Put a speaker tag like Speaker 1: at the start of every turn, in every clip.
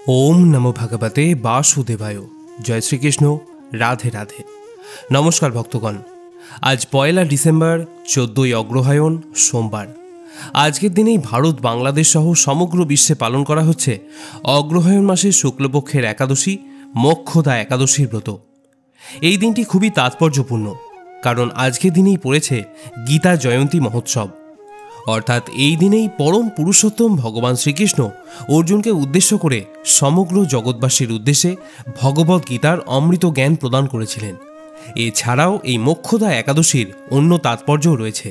Speaker 1: ओम नमो भगवते वासुदेवाय। जय श्रीकृष्ण। राधे राधे। नमस्कार भक्तगण। आज पयला डिसेम्बर 14 अग्रहायण सोमवार। आजकेर दिनेই भारत बांग्लादेश सह समग्र विश्वे पालन करा हच्छे अग्रहायण मासेर शुक्लपक्षेर एकादशी मोक्षदा एकादशीर व्रत। এই দিনটি খুবই তাৎপর্যপূর্ণ, কারণ আজকের দিনেই পড়েছে গীতা জয়ন্তী মহোৎসব। অর্থাৎ এই দিনেই পরম পুরুষোত্তম ভগবান শ্রীকৃষ্ণ অর্জুনকে উদ্দেশ্য করে সমগ্র জগৎবাসীর উদ্দেশ্যে ভগবত গীতার অমৃত জ্ঞান প্রদান করেছিলেন। এছাড়াও এই মোক্ষদা একাদশীর অন্য তাৎপর্যও রয়েছে।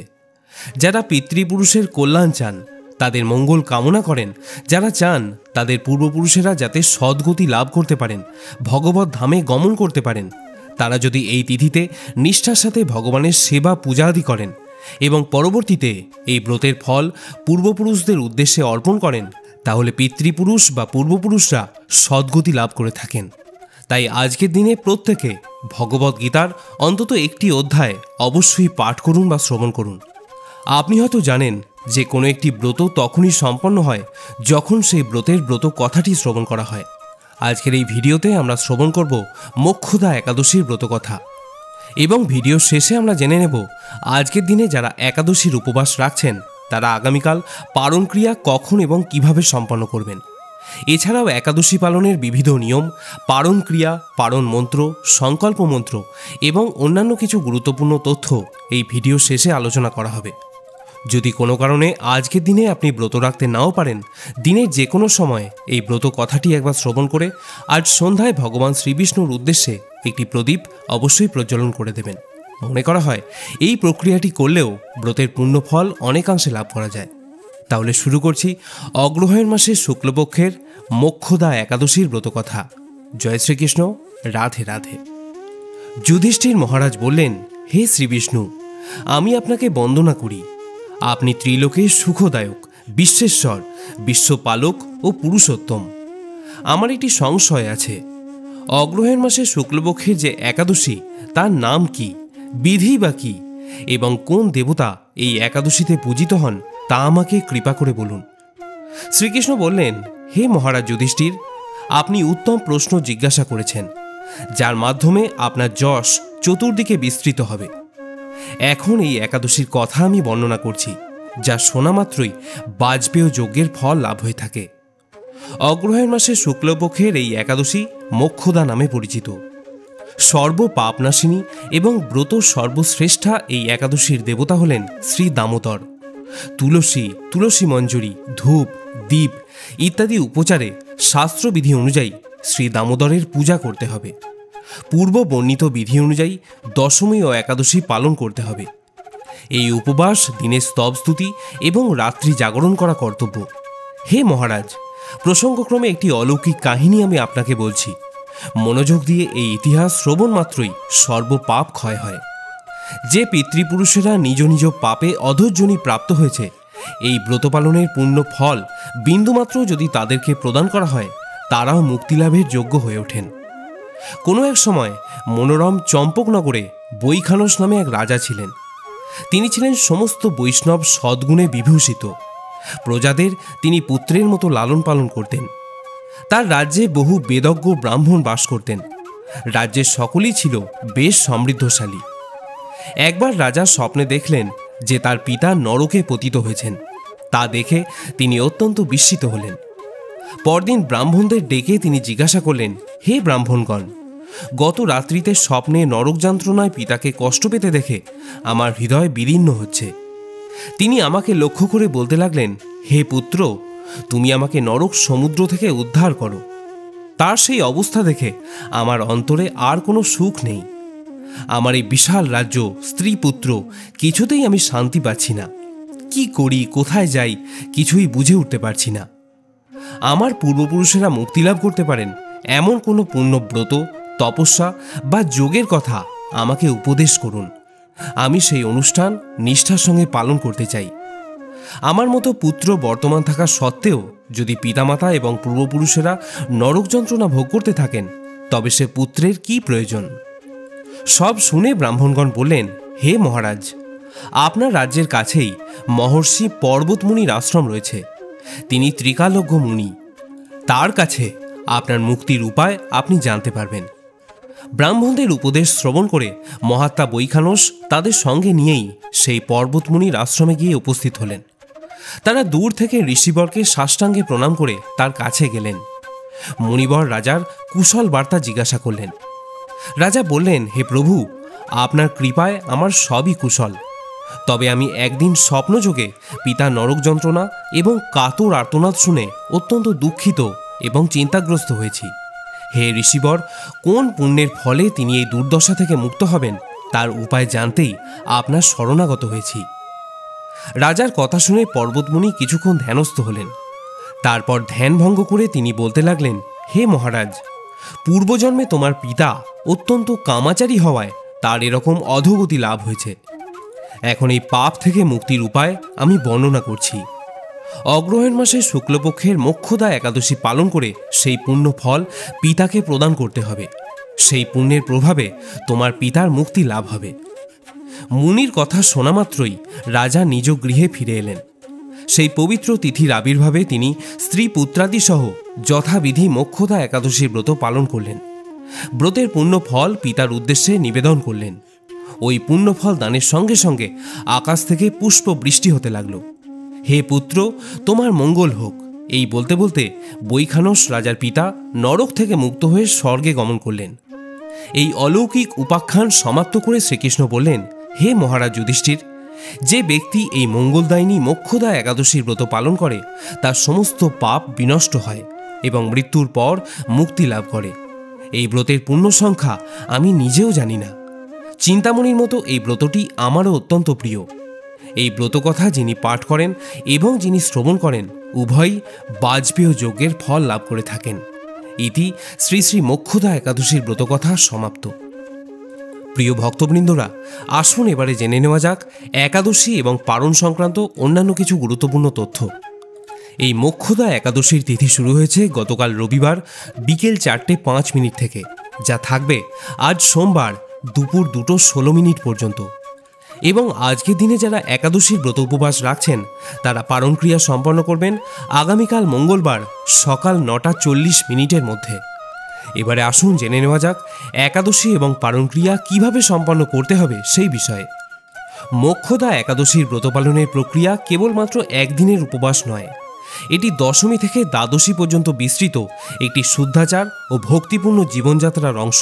Speaker 1: যারা পিতৃপুরুষের কল্যাণ চান, তাদের মঙ্গল কামনা করেন, যারা চান তাদের পূর্বপুরুষেরা যাতে সদ্গতি লাভ করতে পারেন, ভগবত ধামে গমন করতে পারেন, তারা যদি এই তিথিতে নিষ্ঠার সাথে ভগবানের সেবা পূজা আদি করেন এবং পরবর্তীতে এই ব্রতের ফল পূর্বপুরুষদের উদ্দেশ্যে অর্পণ করেন, তাহলে পিতৃপুরুষ বা পূর্বপুরুষরা সদ্গতি লাভ করে থাকেন। তাই আজকের দিনে প্রত্যেকে ভগবত গীতার অন্তত একটি অধ্যায় অবশ্যই পাঠ করুন বা শ্রবণ করুন। আপনি হয়তো জানেন যে কোনো একটি ব্রত তখনই সম্পন্ন হয় যখন সেই ব্রতের ব্রত কথাটি শ্রবণ করা হয়। আজকের এই ভিডিওতে আমরা শ্রবণ করব মোক্ষদা একাদশীর ব্রতকথা এবং ভিডিও শেষে আমরা জেনে নেব আজকের দিনে যারা একাদশীর উপবাস রাখছেন তারা আগামীকাল পারণ ক্রিয়া কখন এবং কিভাবে সম্পন্ন করবেন। এছাড়াও একাদশী পালনের বিবিধ নিয়ম, পারণ ক্রিয়া, পারণ মন্ত্র, সংকল্প মন্ত্র এবং অন্যান্য কিছু গুরুত্বপূর্ণ তথ্য এই ভিডিও শেষে আলোচনা করা হবে। যদি কোনো কারণে আজকের দিনে আপনি ব্রত রাখতে নাও পারেন, দিনের যে কোনো সময় এই ব্রত কথাটি একবার শ্রবণ করে আজ সন্ধ্যায় ভগবান শ্রীবিষ্ণুর উদ্দেশ্যে একটি প্রদীপ অবশ্যই প্রজ্বলন করে দেবেন। মনে করা হয় এই প্রক্রিয়াটি করলেও ব্রতের পুণ্যফল অনেকাংশে লাভ করা যায়। তাহলে শুরু করছি অগ্রহায়ণ মাসের শুক্লপক্ষের মোক্ষদা একাদশীর ব্রতকথা। জয় শ্রীকৃষ্ণ। রাধে রাধে। যুধিষ্ঠির মহারাজ বললেন, হে শ্রীবিষ্ণু, আমি আপনাকে বন্দনা করি। আপনি ত্রিলোকের সুখদায়ক, বিশ্বেশ্বর, বিশ্বপালক ও পুরুষোত্তম। আমার একটি সংশয় আছে। অগ্রহায়ণ মাসের শুক্লপক্ষের যে একাদশী, তার নাম কি, বিধি বা কি, এবং কোন দেবতা এই একাদশীতে পূজিত হন তা আমাকে কৃপা করে বলুন। শ্রীকৃষ্ণ বললেন, হে মহারাজ যুধিষ্ঠির, আপনি উত্তম প্রশ্ন জিজ্ঞাসা করেছেন, যার মাধ্যমে আপনার যশ চতুর্দিকে বিস্তৃত হবে। এখন এই একাদশীর কথা আমি বর্ণনা করছি, যা শোনা মাত্রই বাজপেয় যজ্ঞের ফল লাভ হয়ে থাকে। অগ্রহায়ণ মাসের শুক্লপক্ষের এই একাদশী মোক্ষদা নামে পরিচিত। সর্ব পাপনাশিনী এবং ব্রত সর্বশ্রেষ্ঠা এই একাদশীর দেবতা হলেন শ্রী দামোদর। তুলসী, তুলসী মঞ্জুরি, ধূপ, দীপ ইত্যাদি উপচারে শাস্ত্রবিধি অনুযায়ী শ্রী দামোদরের পূজা করতে হবে। পূর্ব বর্ণিত বিধি অনুযায়ী দশমী ও একাদশী পালন করতে হবে। এই উপবাস, দিনের স্তব স্তুতি এবং রাত্রি জাগরণ করা কর্তব্য। হে মহারাজ, প্রসঙ্গক্রমে একটি অলৌকিক কাহিনী আমি আপনাকে বলছি। মনোযোগ দিয়ে এই ইতিহাস শ্রবণ মাত্রই সর্বপাপ ক্ষয় হয়। যে পিতৃপুরুষেরা নিজ নিজ পাপে অধৈর্যনি প্রাপ্ত হয়েছে, এই ব্রত পালনের পূর্ণ ফল বিন্দুমাত্র যদি তাদেরকে প্রদান করা হয়, তারাও মুক্তিলাভের যোগ্য হয়ে ওঠেন। কোনো এক সময় মনোরম চম্পকনগরে বৈখানস নামে এক রাজা ছিলেন। তিনি ছিলেন সমস্ত বৈষ্ণব সদ্গুণে বিভূষিত। প্রজাদের তিনি পুত্রের মতো লালন পালন করতেন। তার রাজ্যে বহু বেদজ্ঞ ব্রাহ্মণ বাস করতেন। রাজ্যের সকলেই ছিল বেশ সমৃদ্ধশালী। একবার রাজা স্বপ্নে দেখলেন যে তার পিতা নরকে পতিত হয়েছেন। তা দেখে তিনি অত্যন্ত বিস্মিত হলেন। পরদিন ব্রাহ্মণদের ডেকে তিনি জিজ্ঞাসা করলেন, হে ব্রাহ্মণগণ, গত রাত্রিতে স্বপ্নে নরক যন্ত্রণায় পিতাকে কষ্ট পেতে দেখে আমার হৃদয় বিদীর্ণ হচ্ছে। তিনি আমাকে লক্ষ্য করে বলতে লাগলেন, হে পুত্র, তুমি আমাকে নরক সমুদ্র থেকে উদ্ধার করো। তার সেই অবস্থা দেখে আমার অন্তরে আর কোনো সুখ নেই। আমার এই বিশাল রাজ্য, স্ত্রী, পুত্র, কিছুতেই আমি শান্তি পাচ্ছি না। কি করি, কোথায় যাই, কিছুই বুঝে উঠতে পারছি না। আমার পূর্বপুরুষেরা মুক্তিলাভ করতে পারেন এমন কোনো পুণ্যব্রত, তপস্যা বা যোগের কথা আমাকে উপদেশ করুন। আমি সেই অনুষ্ঠান নিষ্ঠার সঙ্গে পালন করতে চাই। আমার মতো পুত্র বর্তমান থাকা সত্ত্বেও যদি পিতামাতা এবং পূর্বপুরুষেরা নরক যন্ত্রণা ভোগ করতে থাকেন, তবে সে পুত্রের কি প্রয়োজন? সব শুনে ব্রাহ্মণগণ বললেন, হে মহারাজ, আপনার রাজ্যের কাছেই মহর্ষি পর্বতমুনির আশ্রম রয়েছে। তিনি ত্রিকালজ্ঞ মুনি। তার কাছে আপনার মুক্তির উপায় আপনি জানতে পারবেন। ব্রাহ্মণদের উপদেশ শ্রবণ করে মহাত্মা বৈখানস তাদের সঙ্গে নিয়েই সেই পর্বতমুনির আশ্রমে গিয়ে উপস্থিত হলেন। তারা দূর থেকে ঋষিবরকে সাষ্টাঙ্গে প্রণাম করে তার কাছে গেলেন। মুনিবর রাজার কুশল বার্তা জিজ্ঞাসা করলেন। রাজা বললেন, হে প্রভু, আপনার কৃপায় আমার সবই কুশল। তবে আমি একদিন স্বপ্নযোগে পিতা নরক যন্ত্রণা এবং কাতর আর্তনাদ শুনে অত্যন্ত দুঃখিত এবং চিন্তাগ্রস্ত হয়েছি। হে ঋষিবর, কোন পুণ্যের ফলে তিনি এই দুর্দশা থেকে মুক্ত হবেন তার উপায় জানতেই আপনার শরণাগত হয়েছি। রাজার কথা শুনে পর্বতমুনি কিছুক্ষণ ধ্যানস্থ হলেন। তারপর ধ্যান ভঙ্গ করে তিনি বলতে লাগলেন, হে মহারাজ, পূর্বজন্মে তোমার পিতা অত্যন্ত কামাচারী হওয়ায় তার এরকম অধোগতি লাভ হয়েছে। এখন এই পাপ থেকে মুক্তির উপায় আমি বর্ণনা করছি। অগ্রহায়ণ মাসের শুক্লপক্ষের মোক্ষদা একাদশী পালন করে সেই পুণ্য ফল পিতাকে প্রদান করতে হবে। সেই পুণ্যের প্রভাবে তোমার পিতার মুক্তি লাভ হবে। মুনির কথা শোনা মাত্রই রাজা নিজ গৃহে ফিরে এলেন। সেই পবিত্র তিথির আবির্ভাবে তিনি স্ত্রী পুত্রাদি সহ যথাবিধি মোক্ষদা একাদশীর ব্রত পালন করলেন। ব্রতের পুণ্য ফল পিতার উদ্দেশ্যে নিবেদন করলেন। ওই পুণ্যফল দানের সঙ্গে সঙ্গে আকাশ থেকে পুষ্প বৃষ্টি হতে লাগল। হে পুত্র, তোমার মঙ্গল হোক, এই বলতে বলতে বৈখানস রাজার পিতা নরক থেকে মুক্ত হয়ে স্বর্গে গমন করলেন। এই অলৌকিক উপাখ্যান সমাপ্ত করে শ্রীকৃষ্ণ বললেন, হে মহারাজ যুধিষ্ঠির, যে ব্যক্তি এই মঙ্গলদায়িনী মোক্ষদা একাদশীর ব্রত পালন করে তার সমস্ত পাপ বিনষ্ট হয় এবং মৃত্যুর পর মুক্তি লাভ করে। এই ব্রতের পুণ্য সংখ্যা আমি নিজেও জানি না। চিন্তামণির মতো এই ব্রতটি আমারও অত্যন্ত প্রিয়। এই ব্রতকথা যিনি পাঠ করেন এবং যিনি শ্রবণ করেন উভয়ই বাজপেয় যজ্ঞের ফল লাভ করে থাকেন। ইতি শ্রী শ্রী মোক্ষদা একাদশীর ব্রতকথা সমাপ্ত। প্রিয় ভক্তবৃন্দরা, আসুন এবারে জেনে নেওয়া যাক একাদশী এবং পারণ সংক্রান্ত অন্যান্য কিছু গুরুত্বপূর্ণ তথ্য। এই মোক্ষদা একাদশীর তিথি শুরু হয়েছে গতকাল রবিবার বিকেল 4:05 থেকে, যা থাকবে আজ সোমবার দুপুর 2:16 পর্যন্ত। এবং আজকের দিনে যারা একাদশীর ব্রত উপবাস রাখছেন তারা পারণ ক্রিয়া সম্পন্ন করবেন আগামীকাল মঙ্গলবার সকাল 9:40 মধ্যে। এবারে আসুন জেনে নেওয়া যাক একাদশী এবং পারণ ক্রিয়া কীভাবে সম্পন্ন করতে হবে সেই বিষয়ে। মোক্ষদা একাদশীর ব্রত পালনের প্রক্রিয়া কেবলমাত্র একদিনের উপবাস নয়, এটি দশমী থেকে দ্বাদশী পর্যন্ত বিস্তৃত একটি শুদ্ধাচার ও ভক্তিপূর্ণ জীবনযাত্রার অংশ।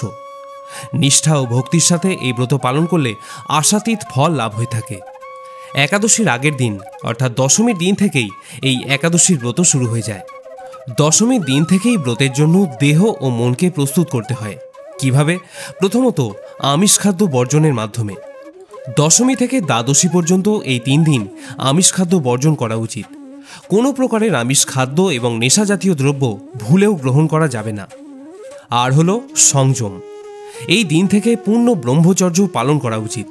Speaker 1: নিষ্ঠা ও ভক্তির সাথে এই ব্রত পালন করলে আশাতীত ফল লাভ হয়ে থাকে। একাদশীর আগের দিন অর্থাৎ দশমীর দিন থেকেই এই একাদশীর ব্রত শুরু হয়ে যায়। দশমীর দিন থেকেই ব্রতের জন্য দেহ ও মনকে প্রস্তুত করতে হয়। কিভাবে? প্রথমত আমিষ খাদ্য বর্জনের মাধ্যমে। দশমী থেকে দ্বাদশী পর্যন্ত এই 3 দিন আমিষ খাদ্য বর্জন করা উচিত। কোনো প্রকারের আমিষ খাদ্য এবং নেশা জাতীয় দ্রব্য ভুলেও গ্রহণ করা যাবে না। আর হলো সংযম। এই দিন থেকে পূর্ণ ব্রহ্মচর্য পালন করা উচিত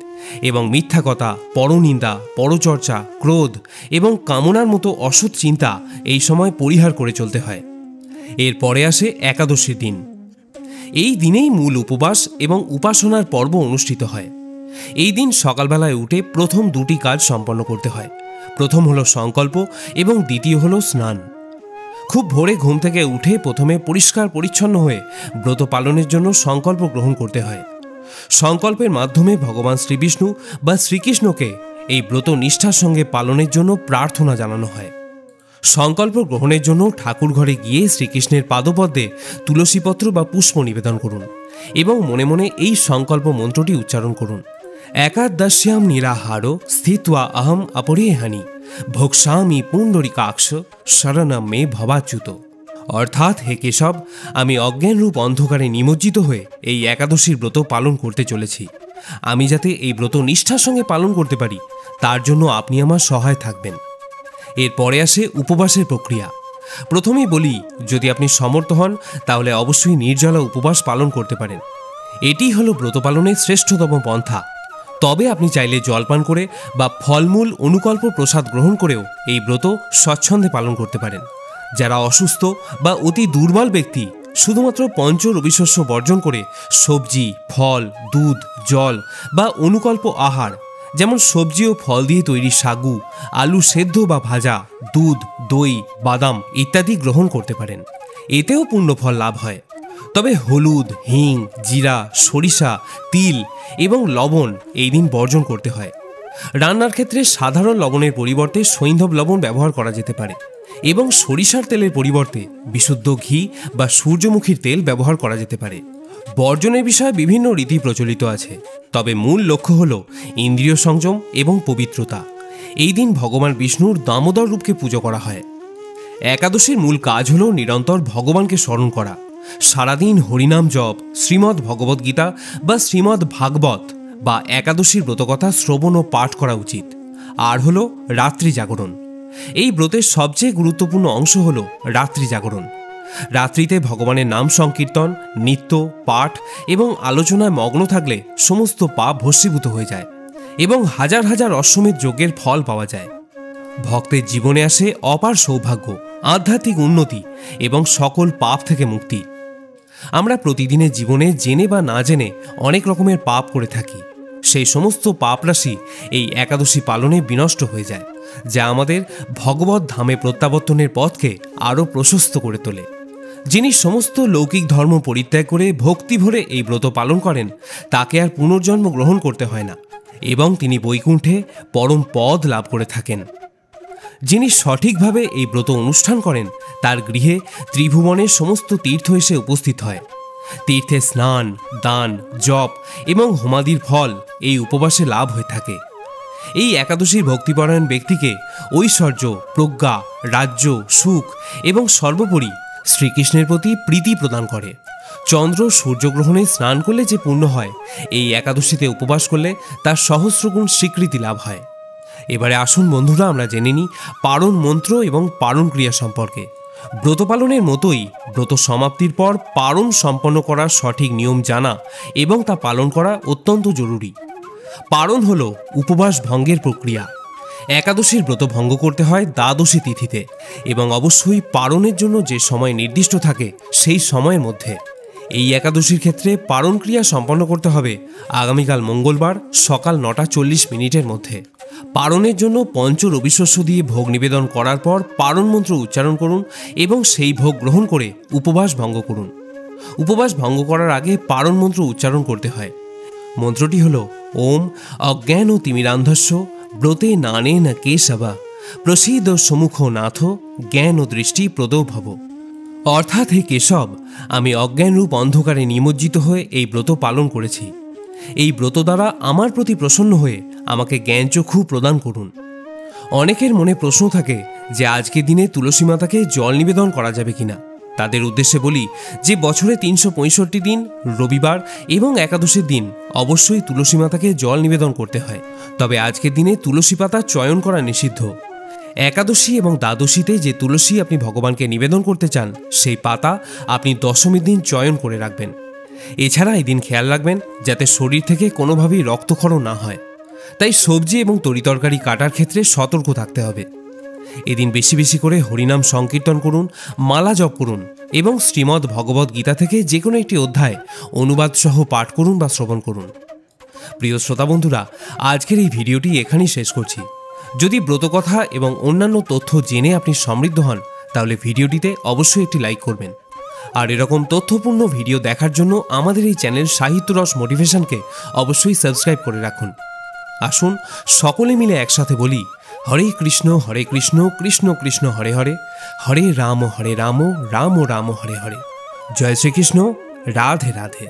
Speaker 1: এবং মিথ্যা কথা, পরনিন্দা, পরচর্চা, ক্রোধ এবং কামনার মতো অসৎ চিন্তা এই সময় পরিহার করে চলতে হয়। এরপরে আসে একাদশীর দিন। এই দিনেই মূল উপবাস এবং উপাসনার পর্ব অনুষ্ঠিত হয়। এই দিন সকালবেলায় উঠে প্রথম 2টি কাজ সম্পন্ন করতে হয়। প্রথম হলো সংকল্প এবং দ্বিতীয় হলো স্নান। খুব ভোরে ঘুম থেকে উঠে প্রথমে পরিষ্কার পরিচ্ছন্ন হয়ে ব্রত পালনের জন্য সংকল্প গ্রহণ করতে হয়। সংকল্পের মাধ্যমে ভগবান শ্রীবিষ্ণু বা শ্রীকৃষ্ণকে এই ব্রত নিষ্ঠার সঙ্গে পালনের জন্য প্রার্থনা জানানো হয়। সংকল্প গ্রহণের জন্য ঠাকুর ঘরে গিয়ে শ্রীকৃষ্ণের পাদপদ্মে তুলসীপত্র বা পুষ্প নিবেদন করুন এবং মনে মনে এই সংকল্প মন্ত্রটি উচ্চারণ করুন। একাদশ্যাম নিরাহারো স্থিত্বা অহম অপরেহানি ভোক্সামি পুণ্ডরিকাক্ষ শরণম মে ভবাচ্যুত। অর্থাৎ, হে কেশব, আমি অজ্ঞানরূপ অন্ধকারে নিমজ্জিত হয়ে এই একাদশীর ব্রত পালন করতে চলেছি। আমি যাতে এই ব্রত নিষ্ঠার সঙ্গে পালন করতে পারি তার জন্য আপনি আমার সহায় থাকবেন। এরপরে আসে উপবাসের প্রক্রিয়া। প্রথমেই বলি, যদি আপনি সমর্থ হন তাহলে অবশ্যই নির্জলা উপবাস পালন করতে পারেন। এটি হলো ব্রত পালনের শ্রেষ্ঠতম পন্থা। তবে আপনি চাইলে জলপান করে বা ফলমূল অনুকল্প প্রসাদ গ্রহণ করেও এই ব্রত স্বচ্ছন্দে পালন করতে পারেন। যারা অসুস্থ বা অতি দুর্বল ব্যক্তি শুধুমাত্র পঞ্চ রবিশস্য বর্জন করে সবজি, ফল, দুধ, জল বা অনুকল্প আহার যেমন সবজি ও ফল দিয়ে তৈরি সাগু, আলু সেদ্ধ বা ভাজা, দুধ, দই, বাদাম ইত্যাদি গ্রহণ করতে পারেন। এতেও পুণ্যফল লাভ হয়। তবে হলুদ, হিং, জিরা, সরিষা, তিল এবং লবণ এই দিন বর্জন করতে হয়। রান্নার ক্ষেত্রে সাধারণ লবণের পরিবর্তে সৈন্ধব লবণ ব্যবহার করা যেতে পারে এবং সরিষার তেলের পরিবর্তে বিশুদ্ধ ঘি বা সূর্যমুখীর তেল ব্যবহার করা যেতে পারে। বর্জনের বিষয়ে বিভিন্ন রীতি প্রচলিত আছে, তবে মূল লক্ষ্য হল ইন্দ্রিয় সংযম এবং পবিত্রতা। এই দিন ভগবান বিষ্ণুর দামোদর রূপকে পুজো করা হয়। একাদশীর মূল কাজ হল নিরন্তর ভগবানকে স্মরণ করা। সারাদিন হরিনাম জপ, শ্রীমদ্ ভগবদ্গীতা বা শ্রীমদ্ ভাগবত বা একাদশীর ব্রতকথা শ্রবণ ও পাঠ করা উচিত। আর হল রাত্রি জাগরণ। এই ব্রতের সবচেয়ে গুরুত্বপূর্ণ অংশ হল রাত্রি জাগরণ। রাত্রিতে ভগবানের নাম সংকীর্তন, নিত্য পাঠ এবং আলোচনায় মগ্ন থাকলে সমস্ত পাপ ভস্মীভূত হয়ে যায় এবং হাজার হাজার অশ্বমেধ যজ্ঞের ফল পাওয়া যায়। ভক্তের জীবনে আসে অপার সৌভাগ্য, আধ্যাত্মিক উন্নতি এবং সকল পাপ থেকে মুক্তি। আমরা প্রতিদিনের জীবনে জেনে বা না জেনে অনেক রকমের পাপ করে থাকি। সেই সমস্ত পাপ রাশি এই একাদশী পালনে বিনষ্ট হয়ে যায়, যা আমাদের ভগবত ধামে প্রত্যাবর্তনের পথকে আরও প্রশস্ত করে তোলে। যিনি সমস্ত লৌকিক ধর্ম পরিত্যাগ করে ভক্তি ভরে এই ব্রত পালন করেন, তাকে আর পুনর্জন্ম গ্রহণ করতে হয় না এবং তিনি বৈকুণ্ঠে পরম পদ লাভ করে থাকেন। যিনি সঠিকভাবে এই ব্রত অনুষ্ঠান করেন, তার গৃহে ত্রিভুবনের সমস্ত তীর্থ এসে উপস্থিত হয়। তীর্থে স্নান, দান, জপ এবং হোমাদির ফল এই উপবাসে লাভ হয়ে থাকে। এই একাদশীর ভক্তিপরায়ণ ব্যক্তিকে ঐশ্বর্য, প্রজ্ঞা, রাজ্য, সুখ এবং সর্বোপরি শ্রীকৃষ্ণের প্রতি প্রীতি প্রদান করে। চন্দ্র সূর্যগ্রহণে স্নান করলে যে পুণ্য হয়, এই একাদশীতে উপবাস করলে তার সহস্রগুণ স্বীকৃতি লাভ হয়। এবারে আসুন বন্ধুরা, আমরা জেনে নিই পারণ মন্ত্র এবং পারণ ক্রিয়া সম্পর্কে। ব্রত পালনের মতোই ব্রত সমাপ্তির পর পারণ সম্পন্ন করার সঠিক নিয়ম জানা এবং তা পালন করা অত্যন্ত জরুরি। পারণ হল উপবাস ভঙ্গের প্রক্রিয়া। একাদশীর ব্রত ভঙ্গ করতে হয় দ্বাদশী তিথিতে এবং অবশ্যই পারণের জন্য যে সময় নির্দিষ্ট থাকে সেই সময়ের মধ্যে। এই একাদশীর ক্ষেত্রে পারণ ক্রিয়া সম্পন্ন করতে হবে আগামীকাল মঙ্গলবার সকাল 9:40 মধ্যে। পারণের জন্য পঞ্চ রবিশস্য দিয়ে ভোগ নিবেদন করার পর পারণ মন্ত্র উচ্চারণ করুন এবং সেই ভোগ গ্রহণ করে উপবাস ভঙ্গ করুন। উপবাস ভঙ্গ করার আগে পারণ মন্ত্র উচ্চারণ করতে হয়। মন্ত্রটি হল ওম অজ্ঞান ও তিমিরান্ধস্য ব্রতে নানে না কেশবা প্রসিদ্ধ সম্মুখ নাথ জ্ঞান ও দৃষ্টি প্রদো ভব। অর্থাৎ হে কেশব, আমি অজ্ঞানরূপ অন্ধকারে নিমজ্জিত হয়ে এই ব্রত পালন করেছি। এই ব্রত দ্বারা আমার প্রতি প্রসন্ন হয়ে আমাকে জ্ঞানচক্ষু প্রদান করুন। অনেকের মনে প্রশ্ন থাকে যে আজকের দিনে তুলসী মাতাকে জল নিবেদন করা যাবে কিনা। তাদের উদ্দেশ্যে বলি যে বছরে 365 দিন রবিবার এবং একাদশীর দিন অবশ্যই তুলসী মাতাকে জল নিবেদন করতে হয়। তবে আজকের দিনে তুলসী পাতা চয়ন করা নিষিদ্ধ। একাদশী এবং দ্বাদশীতে যে তুলসী আপনি ভগবানকে নিবেদন করতে চান, সেই পাতা আপনি দশমীর দিন চয়ন করে রাখবেন। এছাড়া এই দিন খেয়াল রাখবেন যাতে শরীর থেকে কোনোভাবেই রক্তক্ষরণ না হয়। তাই সবজি এবং তরিতরকারি কাটার ক্ষেত্রে সতর্ক থাকতে হবে। এদিন বেশি বেশি করে হরিনাম সংকীর্তন করুন, মালা জপ করুন এবং শ্রীমদ্ ভগবদ গীতা থেকে যে কোনো একটি অধ্যায় অনুবাদ সহ পাঠ করুন বা শ্রবণ করুন। প্রিয় শ্রোতা বন্ধুরা, আজকের এই ভিডিওটি এখানেই শেষ করছি। যদি ব্রতকথা এবং অন্যান্য তথ্য জেনে আপনি সমৃদ্ধ হন, তাহলে ভিডিওটিতে অবশ্যই একটি লাইক করবেন। আর এরকম তথ্যপূর্ণ ভিডিও দেখার জন্য আমাদের এই চ্যানেল সাহিত্যরস মোটিভেশনকে অবশ্যই সাবস্ক্রাইব করে রাখুন। আসুন সকলে মিলে একসাথে বলি হরে কৃষ্ণ কৃষ্ণ কৃষ্ণ হরে হরে, হরে রাম রাম রাম রাম হরে হরে। জয় শ্রীকৃষ্ণ। রাধে রাধে।